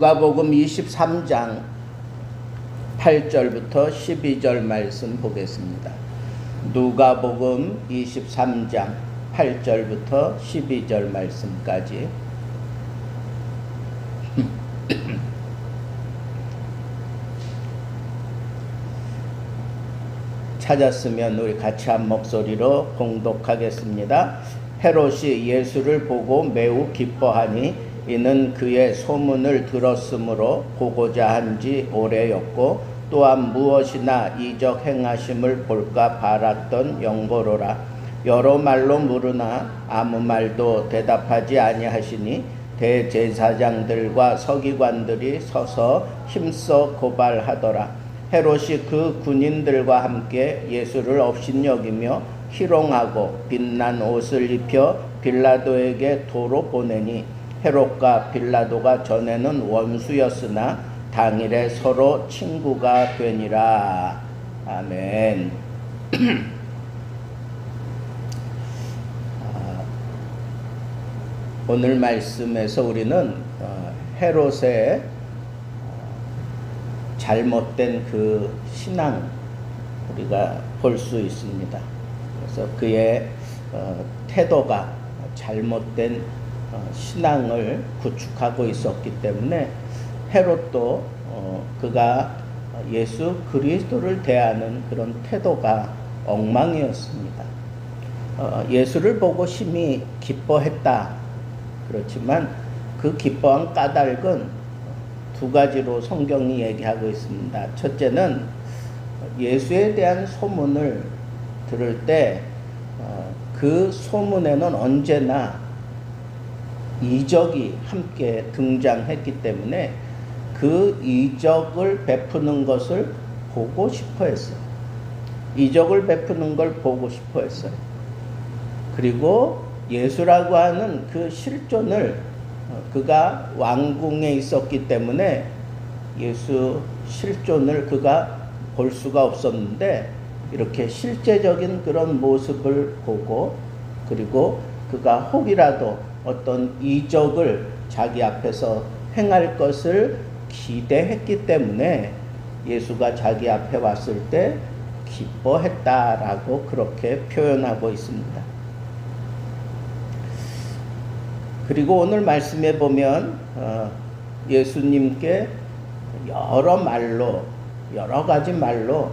누가복음 23장 8절부터 12절 말씀 보겠습니다. 누가복음 23장 8절부터 12절 말씀까지. 찾았으면 우리 같이 한 목소리로 봉독하겠습니다. 헤롯이 예수를 보고 매우 기뻐하니 이는 그의 소문을 들었으므로 보고자 한지 오래였고 또한 무엇이나 이적 행하심을 볼까 바랐던 영고로라. 여러 말로 물으나 아무 말도 대답하지 아니하시니 대제사장들과 서기관들이 서서 힘써 고발하더라. 헤롯이 그 군인들과 함께 예수를 업신여기며 희롱하고 빛난 옷을 입혀 빌라도에게 도로 보내니 헤롯과 빌라도가 전에는 원수였으나 당일에 서로 친구가 되니라. 아멘. 오늘 말씀에서 우리는 헤롯의 잘못된 그 신앙 우리가 볼 수 있습니다. 그래서 그의 태도가 잘못된 신앙을 구축하고 있었기 때문에 헤롯도 그가 예수 그리스도를 대하는 그런 태도가 엉망이었습니다. 예수를 보고 심히 기뻐했다. 그렇지만 그 기뻐한 까닭은 두 가지로 성경이 얘기하고 있습니다. 첫째는 예수에 대한 소문을 들을 때 그 소문에는 언제나 이적이 함께 등장했기 때문에 그 이적을 베푸는 것을 보고 싶어 했어요. 이적을 베푸는 걸 보고 싶어 했어요. 그리고 예수라고 하는 그 실존을 그가 왕궁에 있었기 때문에 예수 실존을 그가 볼 수가 없었는데 이렇게 실제적인 그런 모습을 보고 그리고 그가 혹이라도 어떤 이적을 자기 앞에서 행할 것을 기대했기 때문에 예수가 자기 앞에 왔을 때 기뻐했다라고 그렇게 표현하고 있습니다. 그리고 오늘 말씀에 보면 예수님께 여러 가지 말로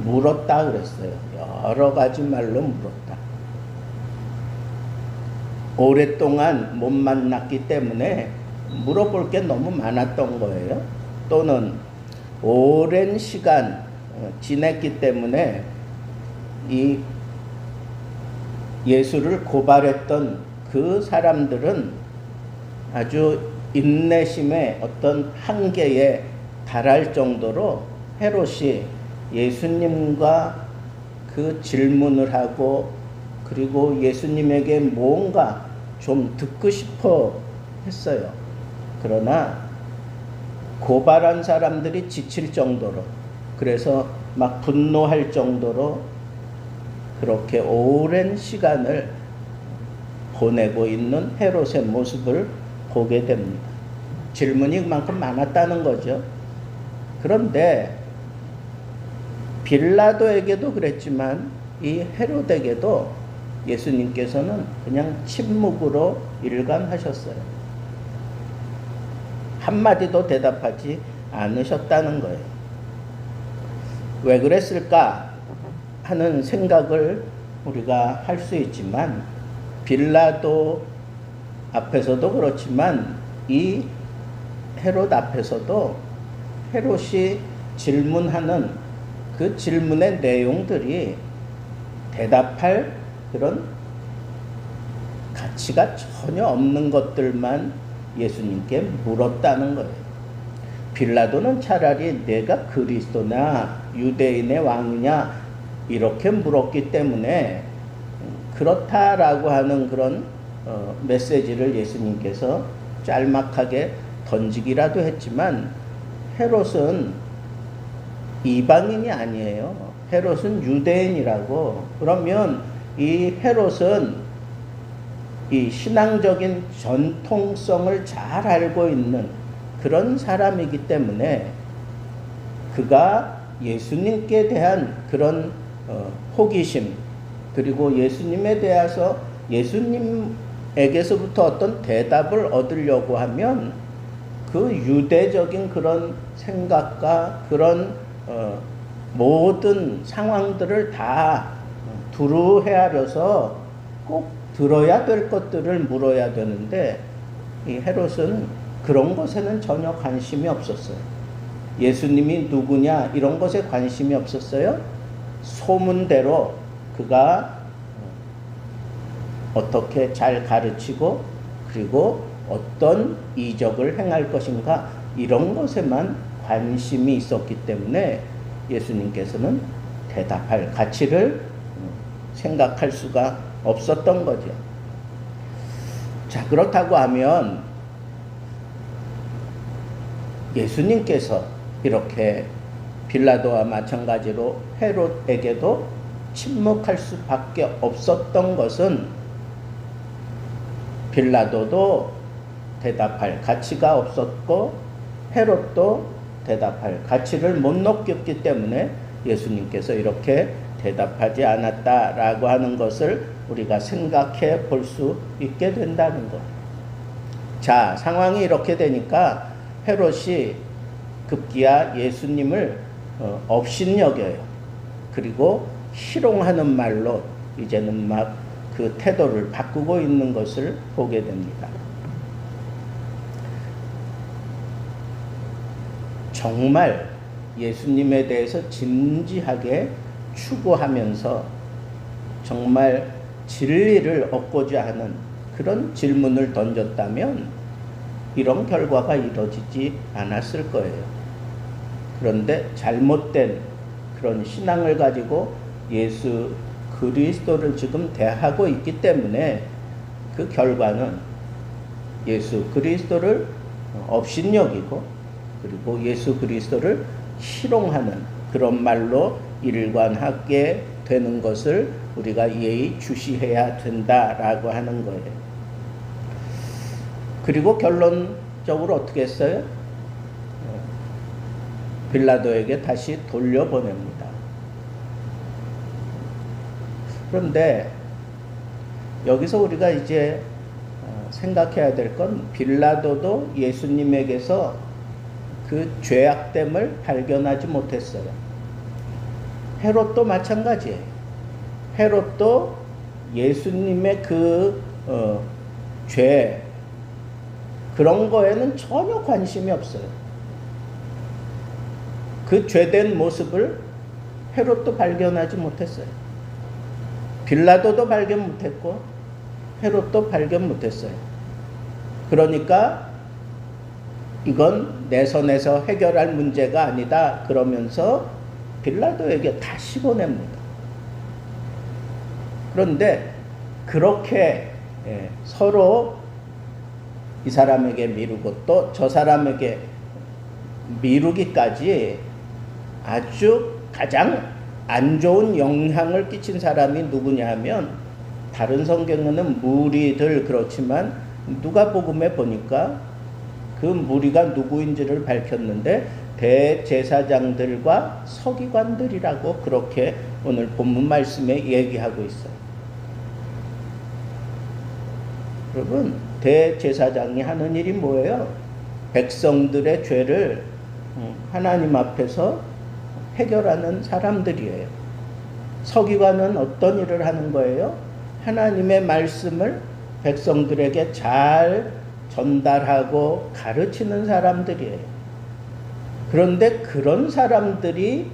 물었다 그랬어요. 여러 가지 말로 물었다. 오랫동안 못 만났기 때문에 물어볼 게 너무 많았던 거예요. 또는 오랜 시간 지냈기 때문에 이 예수를 고발했던 그 사람들은 아주 인내심의 어떤 한계에 달할 정도로 헤롯이 예수님과 그 질문을 하고 그리고 예수님에게 뭔가 좀 듣고 싶어 했어요. 그러나 고발한 사람들이 지칠 정도로 그래서 막 분노할 정도로 그렇게 오랜 시간을 보내고 있는 헤롯의 모습을 보게 됩니다. 질문이 그만큼 많았다는 거죠. 그런데 빌라도에게도 그랬지만 이 헤롯에게도 예수님께서는 그냥 침묵으로 일관하셨어요. 한마디도 대답하지 않으셨다는 거예요. 왜 그랬을까 하는 생각을 우리가 할 수 있지만 빌라도 앞에서도 그렇지만 이 헤롯 앞에서도 헤롯이 질문하는 그 질문의 내용들이 대답할 그런 가치가 전혀 없는 것들만 예수님께 물었다는 거예요. 빌라도는 차라리 내가 그리스도냐 유대인의 왕이냐 이렇게 물었기 때문에 그렇다라고 하는 그런 메시지를 예수님께서 짤막하게 던지기라도 했지만 헤롯은 이방인이 아니에요. 헤롯은 유대인이라고. 그러면 이 헤롯은 이 신앙적인 전통성을 잘 알고 있는 그런 사람이기 때문에 그가 예수님께 대한 그런 호기심, 그리고 예수님에 대해서 예수님에게서부터 어떤 대답을 얻으려고 하면 그 유대적인 그런 생각과 그런 모든 상황들을 다 두루 헤아려서 꼭 들어야 될 것들을 물어야 되는데, 이 헤롯은 그런 것에는 전혀 관심이 없었어요. 예수님이 누구냐 이런 것에 관심이 없었어요. 소문대로 그가 어떻게 잘 가르치고 그리고 어떤 이적을 행할 것인가 이런 것에만 관심이 있었기 때문에 예수님께서는 대답할 가치를 생각할 수가 없었던 거죠. 자, 그렇다고 하면 예수님께서 이렇게 빌라도와 마찬가지로 헤롯에게도 침묵할 수밖에 없었던 것은 빌라도도 대답할 가치가 없었고 헤롯도 대답할 가치를 못 느꼈기 때문에 예수님께서 이렇게 대답하지 않았다라고 하는 것을 우리가 생각해 볼 수 있게 된다는 것. 자, 상황이 이렇게 되니까 헤롯이 급기야 예수님을 업신여겨요. 그리고 희롱하는 말로 이제는 막 그 태도를 바꾸고 있는 것을 보게 됩니다. 정말 예수님에 대해서 진지하게 추구하면서 정말 진리를 얻고자 하는 그런 질문을 던졌다면 이런 결과가 이루어지지 않았을 거예요. 그런데 잘못된 그런 신앙을 가지고 예수 그리스도를 지금 대하고 있기 때문에 그 결과는 예수 그리스도를 업신여기고 그리고 예수 그리스도를 희롱하는 그런 말로 일관하게 되는 것을 우리가 예의주시해야 된다라고 하는 거예요. 그리고 결론적으로 어떻게 했어요? 빌라도에게 다시 돌려보냅니다. 그런데 여기서 우리가 이제 생각해야 될 건 빌라도도 예수님에게서 그 죄악됨을 발견하지 못했어요. 헤롯도 마찬가지예요. 헤롯도 예수님의 그 죄 그런 거에는 전혀 관심이 없어요. 그 죄된 모습을 헤롯도 발견하지 못했어요. 빌라도도 발견 못했고 헤롯도 발견 못했어요. 그러니까 이건 내 선에서 해결할 문제가 아니다 그러면서 빌라도에게 다시 보냅니다. 그런데 그렇게 서로 이 사람에게 미루고 또 저 사람에게 미루기까지 아주 가장 안 좋은 영향을 끼친 사람이 누구냐 하면 다른 성경에는 무리들 그렇지만 누가복음에 보니까 그 무리가 누구인지를 밝혔는데 대제사장들과 서기관들이라고 그렇게 오늘 본문 말씀에 얘기하고 있어요. 여러분, 대제사장이 하는 일이 뭐예요? 백성들의 죄를 하나님 앞에서 해결하는 사람들이에요. 서기관은 어떤 일을 하는 거예요? 하나님의 말씀을 백성들에게 잘 전달하고 가르치는 사람들이에요. 그런데 그런 사람들이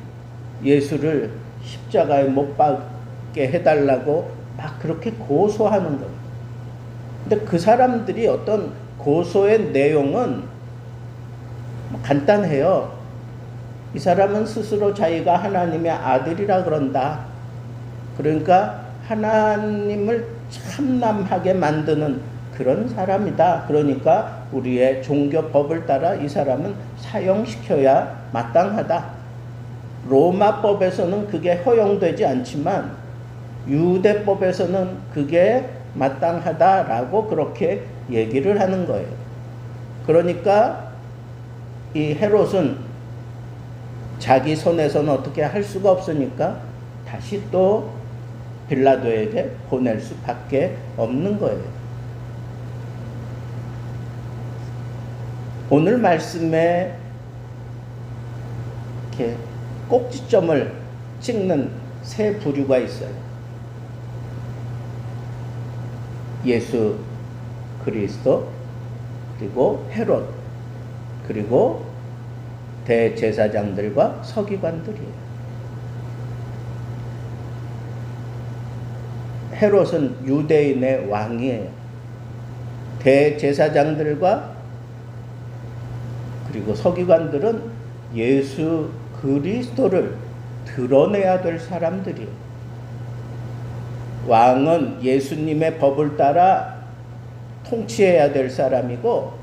예수를 십자가에 못 박게 해달라고 막 그렇게 고소하는 거예요. 근데 그 사람들이 어떤 고소의 내용은 간단해요. 이 사람은 스스로 자기가 하나님의 아들이라 그런다. 그러니까 하나님을 참남하게 만드는 그런 사람이다. 그러니까 우리의 종교법을 따라 이 사람은 사형시켜야 마땅하다. 로마법에서는 그게 허용되지 않지만 유대법에서는 그게 마땅하다라고 그렇게 얘기를 하는 거예요. 그러니까 이 헤롯은 자기 손에서는 어떻게 할 수가 없으니까 다시 또 빌라도에게 보낼 수밖에 없는 거예요. 오늘 말씀에 이렇게 꼭지점을 찍는 세 부류가 있어요. 예수 그리스도, 그리고 헤롯, 그리고 대제사장들과 서기관들이에요. 헤롯은 유대인의 왕이에요. 대제사장들과 그리고 서기관들은 예수 그리스도를 드러내야 될 사람들이에요. 왕은 예수님의 법을 따라 통치해야 될 사람이고,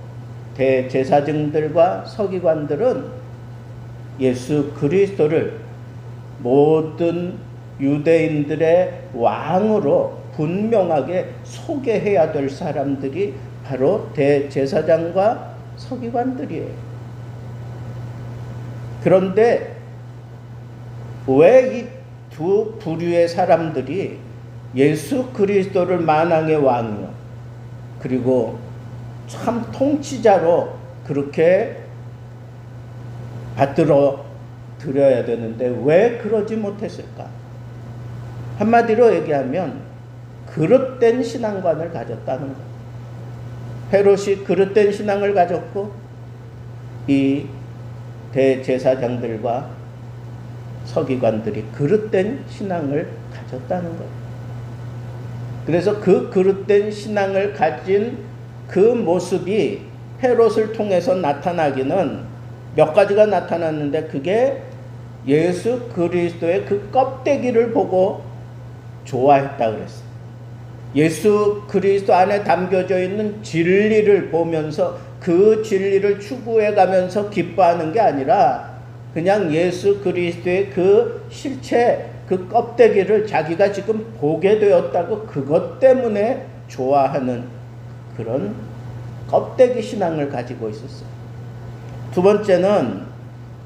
대제사장들과 서기관들은 예수 그리스도를 모든 유대인들의 왕으로 분명하게 소개해야 될 사람들이 바로 대제사장과 서기관들이에요. 그런데 왜 이 두 부류의 사람들이 예수 그리스도를 만왕의 왕이요, 그리고 참 통치자로 그렇게 받들어 드려야 되는데 왜 그러지 못했을까? 한마디로 얘기하면 그릇된 신앙관을 가졌다는 거예요. 헤롯이 그릇된 신앙을 가졌고, 이 대제사장들과 서기관들이 그릇된 신앙을 가졌다는 거예요. 그래서 그 그릇된 신앙을 가진 그 모습이 헤롯을 통해서 나타나기는 몇 가지가 나타났는데, 그게 예수 그리스도의 그 껍데기를 보고 좋아했다 그랬어요. 예수 그리스도 안에 담겨져 있는 진리를 보면서 그 진리를 추구해 가면서 기뻐하는 게 아니라, 그냥 예수 그리스도의 그 실체, 그 껍데기를 자기가 지금 보게 되었다고 그것 때문에 좋아하는 그런 껍데기 신앙을 가지고 있었어요. 두 번째는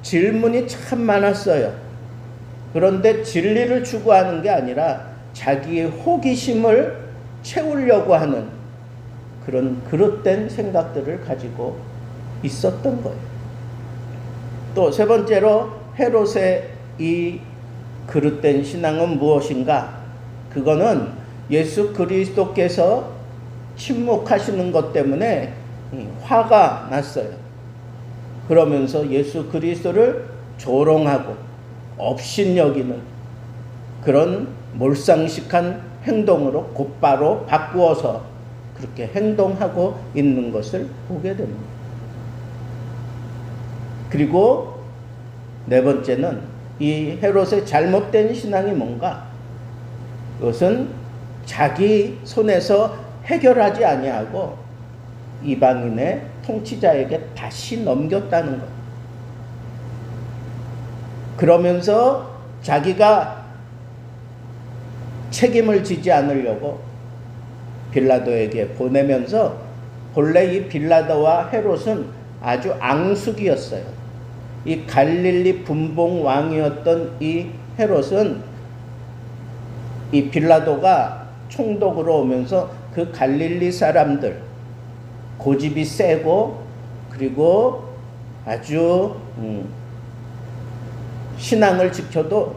질문이 참 많았어요. 그런데 진리를 추구하는 게 아니라 자기의 호기심을 채우려고 하는 그런 그릇된 생각들을 가지고 있었던 거예요. 또 세 번째로 헤롯의 이 그릇된 신앙은 무엇인가? 그거는 예수 그리스도께서 침묵하시는 것 때문에 화가 났어요. 그러면서 예수 그리스도를 조롱하고 업신여기는 그런 몰상식한 행동으로 곧바로 바꾸어서 그렇게 행동하고 있는 것을 보게 됩니다. 그리고 네 번째는 이 헤롯의 잘못된 신앙이 뭔가? 그것은 자기 손에서 해결하지 아니하고 이방인의 통치자에게 다시 넘겼다는 것. 그러면서 자기가 책임을 지지 않으려고 빌라도에게 보내면서, 본래 이 빌라도와 헤롯은 아주 앙숙이었어요. 이 갈릴리 분봉 왕이었던 이 헤롯은 이 빌라도가 총독으로 오면서 그 갈릴리 사람들, 고집이 세고 그리고 아주 신앙을 지켜도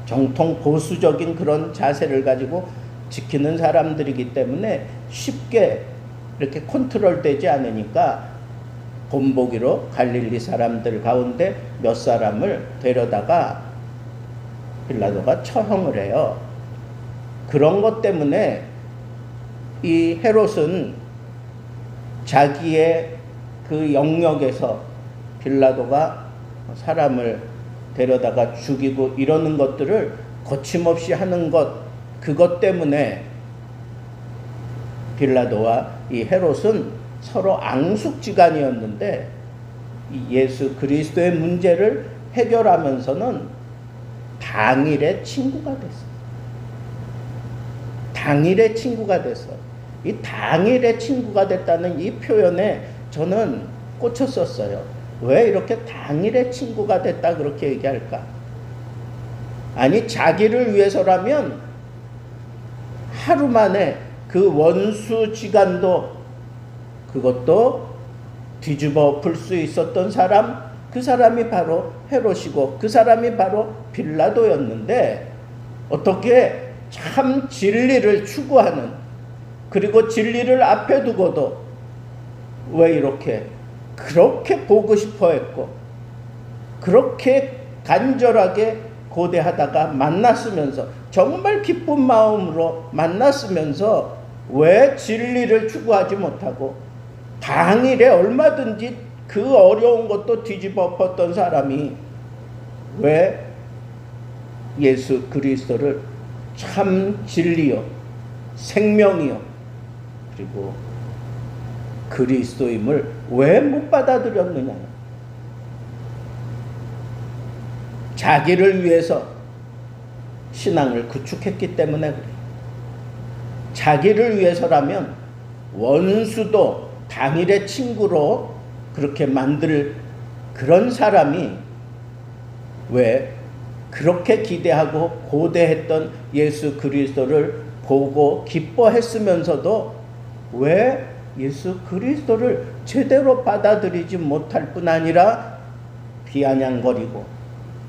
정통 보수적인 그런 자세를 가지고 지키는 사람들이기 때문에 쉽게 이렇게 컨트롤 되지 않으니까 본보기로 갈릴리 사람들 가운데 몇 사람을 데려다가 빌라도가 처형을 해요. 그런 것 때문에 이 헤롯은 자기의 그 영역에서 빌라도가 사람을 데려다가 죽이고 이러는 것들을 거침없이 하는 것, 그것 때문에 빌라도와 이 헤롯은 서로 앙숙지간이었는데, 이 예수 그리스도의 문제를 해결하면서는 당일에 친구가 됐어요. 당일의 친구가 됐어. 이 당일의 친구가 됐다는 이 표현에 저는 꽂혔었어요. 왜 이렇게 당일의 친구가 됐다 그렇게 얘기할까? 아니, 자기를 위해서라면 하루 만에 그 원수 지간도 그것도 뒤집어 풀 수 있었던 사람, 그 사람이 바로 헤롯이고 그 사람이 바로 빌라도였는데, 어떻게 참 진리를 추구하는, 그리고 진리를 앞에 두고도 왜 이렇게 그렇게 보고 싶어 했고 그렇게 간절하게 고대하다가 만났으면서, 정말 기쁜 마음으로 만났으면서 왜 진리를 추구하지 못하고 당일에 얼마든지 그 어려운 것도 뒤집어 엎었던 사람이 왜 예수 그리스도를 참 진리요 생명이요 그리고 그리스도임을 왜 못 받아들였느냐? 자기를 위해서 신앙을 구축했기 때문에 그래. 자기를 위해서라면 원수도 당일의 친구로 그렇게 만들 그런 사람이 왜 그렇게 기대하고 고대했던 예수 그리스도를 보고 기뻐했으면서도 왜 예수 그리스도를 제대로 받아들이지 못할 뿐 아니라 비아냥거리고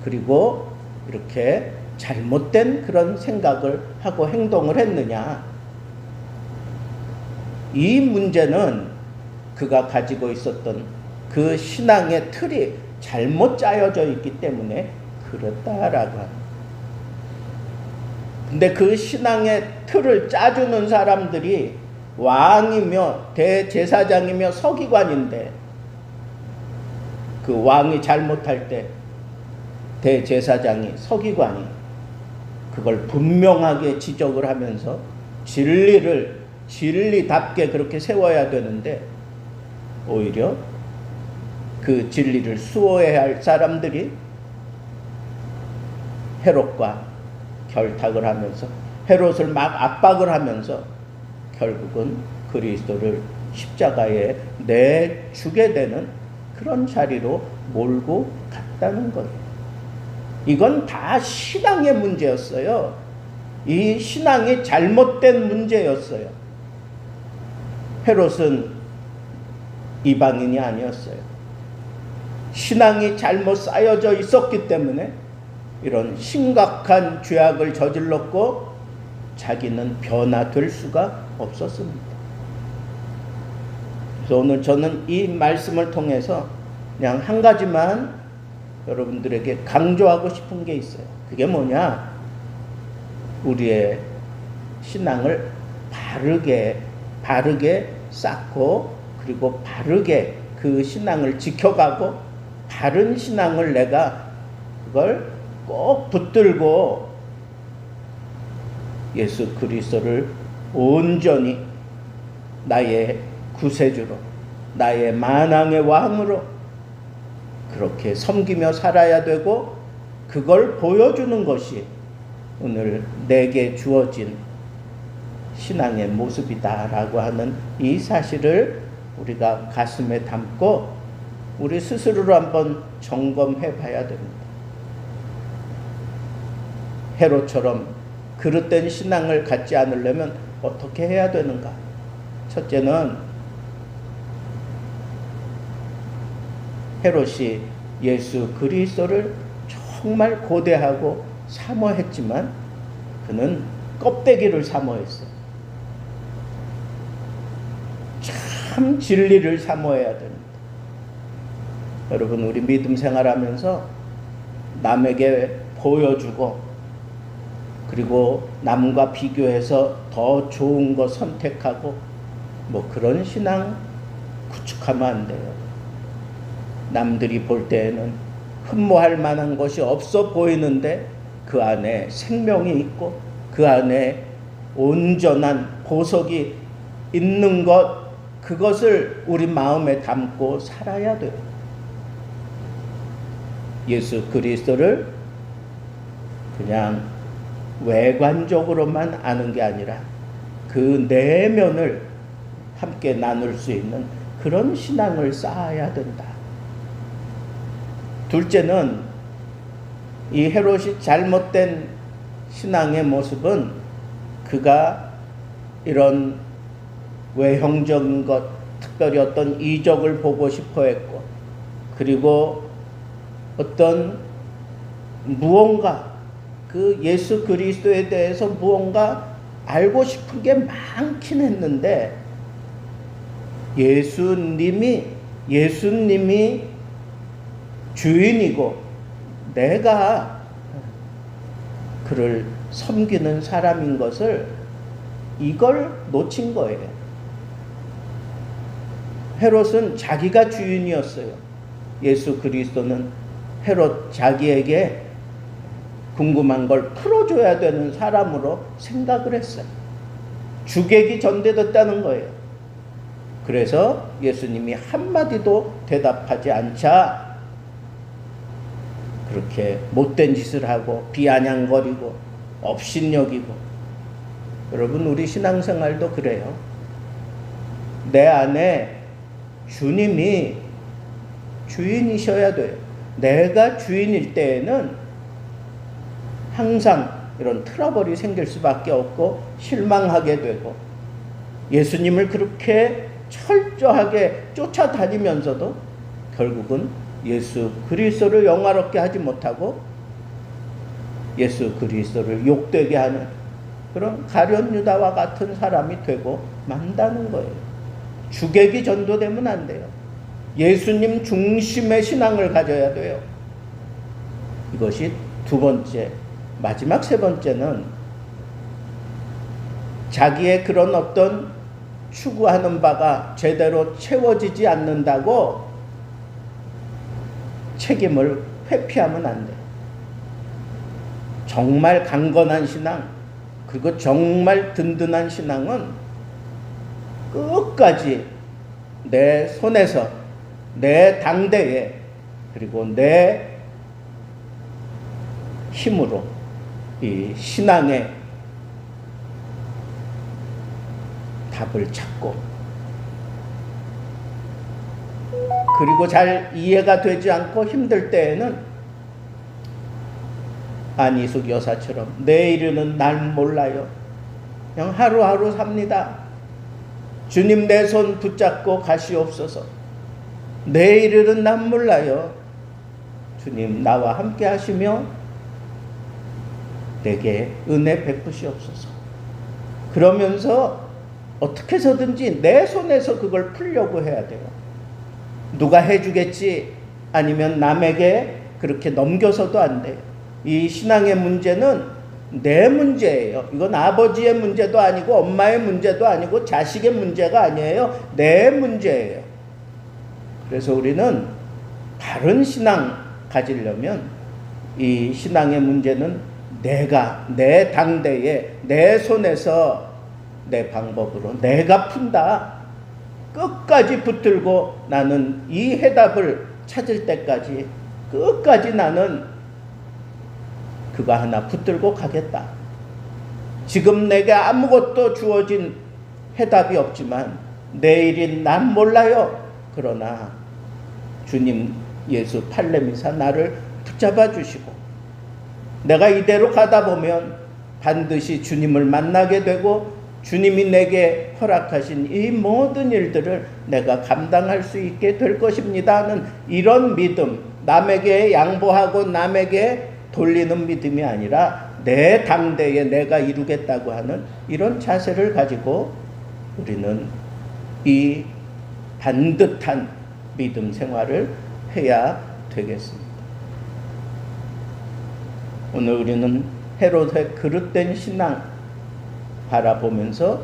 그리고 이렇게 잘못된 그런 생각을 하고 행동을 했느냐? 이 문제는 그가 가지고 있었던 그 신앙의 틀이 잘못 짜여져 있기 때문에 그렇다라고 합니다. 근데 그 신앙의 틀을 짜주는 사람들이 왕이며 대제사장이며 서기관인데, 그 왕이 잘못할 때 대제사장이 서기관이 그걸 분명하게 지적을 하면서 진리를 진리답게 그렇게 세워야 되는데, 오히려 그 진리를 수호해야 할 사람들이 헤롯과 결탁을 하면서 헤롯을 막 압박을 하면서 결국은 그리스도를 십자가에 내주게 되는 그런 자리로 몰고 갔다는 거예요. 이건 다 신앙의 문제였어요. 이 신앙이 잘못된 문제였어요. 헤롯은 이방인이 아니었어요. 신앙이 잘못 쌓여져 있었기 때문에 이런 심각한 죄악을 저질렀고 자기는 변화될 수가 없었습니다. 그래서 오늘 저는 이 말씀을 통해서 그냥 한 가지만 여러분들에게 강조하고 싶은 게 있어요. 그게 뭐냐? 우리의 신앙을 바르게 쌓고 그리고 바르게 그 신앙을 지켜가고 바른 신앙을 내가 그걸 꼭 붙들고 예수 그리스도를 온전히 나의 구세주로 나의 만왕의 왕으로 그렇게 섬기며 살아야 되고, 그걸 보여주는 것이 오늘 내게 주어진 신앙의 모습이다라고 하는 이 사실을 우리가 가슴에 담고 우리 스스로를 한번 점검해 봐야 됩니다. 헤롯처럼 그릇된 신앙을 갖지 않으려면 어떻게 해야 되는가? 첫째는 헤롯이 예수 그리스도를 정말 고대하고 사모했지만 그는 껍데기를 사모했어요. 참 진리를 사모해야 됩니다. 여러분, 우리 믿음 생활하면서 남에게 보여주고 그리고 남과 비교해서 더 좋은 거 선택하고 뭐 그런 신앙 구축하면 안 돼요. 남들이 볼 때에는 흠모할 만한 것이 없어 보이는데 그 안에 생명이 있고 그 안에 온전한 보석이 있는 것, 그것을 우리 마음에 담고 살아야 돼요. 예수 그리스도를 그냥 외관적으로만 아는 게 아니라 그 내면을 함께 나눌 수 있는 그런 신앙을 쌓아야 된다. 둘째는 이 헤롯이 잘못된 신앙의 모습은 그가 이런 외형적인 것, 특별히 어떤 이적을 보고 싶어 했고, 그리고 어떤 무언가 그 예수 그리스도에 대해서 무언가 알고 싶은 게 많긴 했는데 예수님이 주인이고 내가 그를 섬기는 사람인 것을 이걸 놓친 거예요. 헤롯은 자기가 주인이었어요. 예수 그리스도는 헤롯 자기에게 궁금한 걸 풀어줘야 되는 사람으로 생각을 했어요. 주객이 전대됐다는 거예요. 그래서 예수님이 한마디도 대답하지 않자 그렇게 못된 짓을 하고 비아냥거리고 업신여기고. 여러분, 우리 신앙생활도 그래요. 내 안에 주님이 주인이셔야 돼요. 내가 주인일 때에는 항상 이런 트러블이 생길 수밖에 없고 실망하게 되고, 예수님을 그렇게 철저하게 쫓아다니면서도 결국은 예수 그리스도를 영화롭게 하지 못하고 예수 그리스도를 욕되게 하는 그런 가룟 유다와 같은 사람이 되고 만다는 거예요. 주객이 전도되면 안 돼요. 예수님 중심의 신앙을 가져야 돼요. 이것이 두 번째. 마지막 세 번째는 자기의 그런 어떤 추구하는 바가 제대로 채워지지 않는다고 책임을 회피하면 안 돼요. 정말 강건한 신앙, 그리고 정말 든든한 신앙은 끝까지 내 손에서, 내 당대에, 그리고 내 힘으로 이 신앙의 답을 찾고, 그리고 잘 이해가 되지 않고 힘들 때에는 안희숙 여사처럼 내일은 날 몰라요. 그냥 하루하루 삽니다. 주님 내 손 붙잡고 가시옵소서. 내일은 날 몰라요. 주님 나와 함께 하시며 내게 은혜 베푸시옵소서. 그러면서 어떻게 해서든지 내 손에서 그걸 풀려고 해야 돼요. 누가 해주겠지, 아니면 남에게 그렇게 넘겨서도 안 돼요. 이 신앙의 문제는 내 문제예요. 이건 아버지의 문제도 아니고 엄마의 문제도 아니고 자식의 문제가 아니에요. 내 문제예요. 그래서 우리는 바른 신앙 가지려면 이 신앙의 문제는 내가 내 당대에 내 손에서 내 방법으로 내가 푼다. 끝까지 붙들고 나는 이 해답을 찾을 때까지 끝까지 나는 그거 하나 붙들고 가겠다. 지금 내게 아무것도 주어진 해답이 없지만 내일인 난 몰라요. 그러나 주님 예수 팔레미사 나를 붙잡아 주시고 내가 이대로 가다 보면 반드시 주님을 만나게 되고 주님이 내게 허락하신 이 모든 일들을 내가 감당할 수 있게 될 것입니다 하는 이런 믿음, 남에게 양보하고 남에게 돌리는 믿음이 아니라 내 당대에 내가 이루겠다고 하는 이런 자세를 가지고 우리는 이 반듯한 믿음 생활을 해야 되겠습니다. 오늘 우리는 헤롯의 그릇된 신앙 바라보면서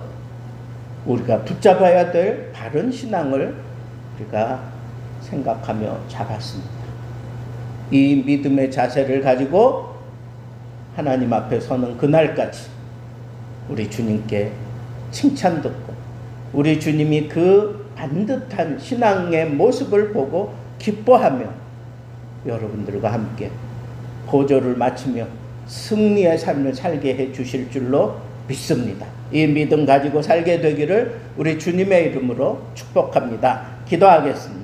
우리가 붙잡아야 될 바른 신앙을 우리가 생각하며 잡았습니다. 이 믿음의 자세를 가지고 하나님 앞에 서는 그날까지 우리 주님께 칭찬 듣고 우리 주님이 그 반듯한 신앙의 모습을 보고 기뻐하며 여러분들과 함께 보조를 마치며 승리의 삶을 살게 해 주실 줄로 믿습니다. 이 믿음 가지고 살게 되기를 우리 주님의 이름으로 축복합니다. 기도하겠습니다.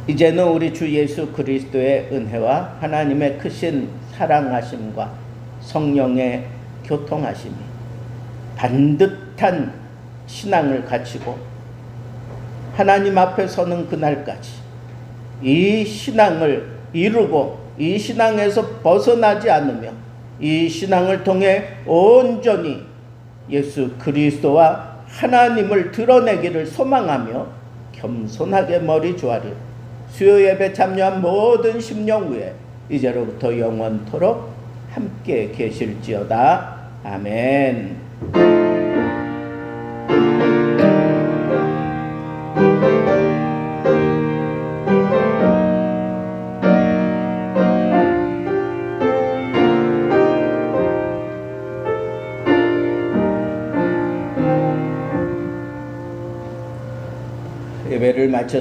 이제는 우리 주 예수 그리스도의 은혜와 하나님의 크신 사랑하심과 성령의 교통하심이 반듯한 신앙을 갖추고 하나님 앞에 서는 그날까지 이 신앙을 이루고 이 신앙에서 벗어나지 않으며 이 신앙을 통해 온전히 예수 그리스도와 하나님을 드러내기를 소망하며 겸손하게 머리 조아리고 수요 예배 참여한 모든 심령 위에 이제로부터 영원토록 함께 계실지어다. 아멘.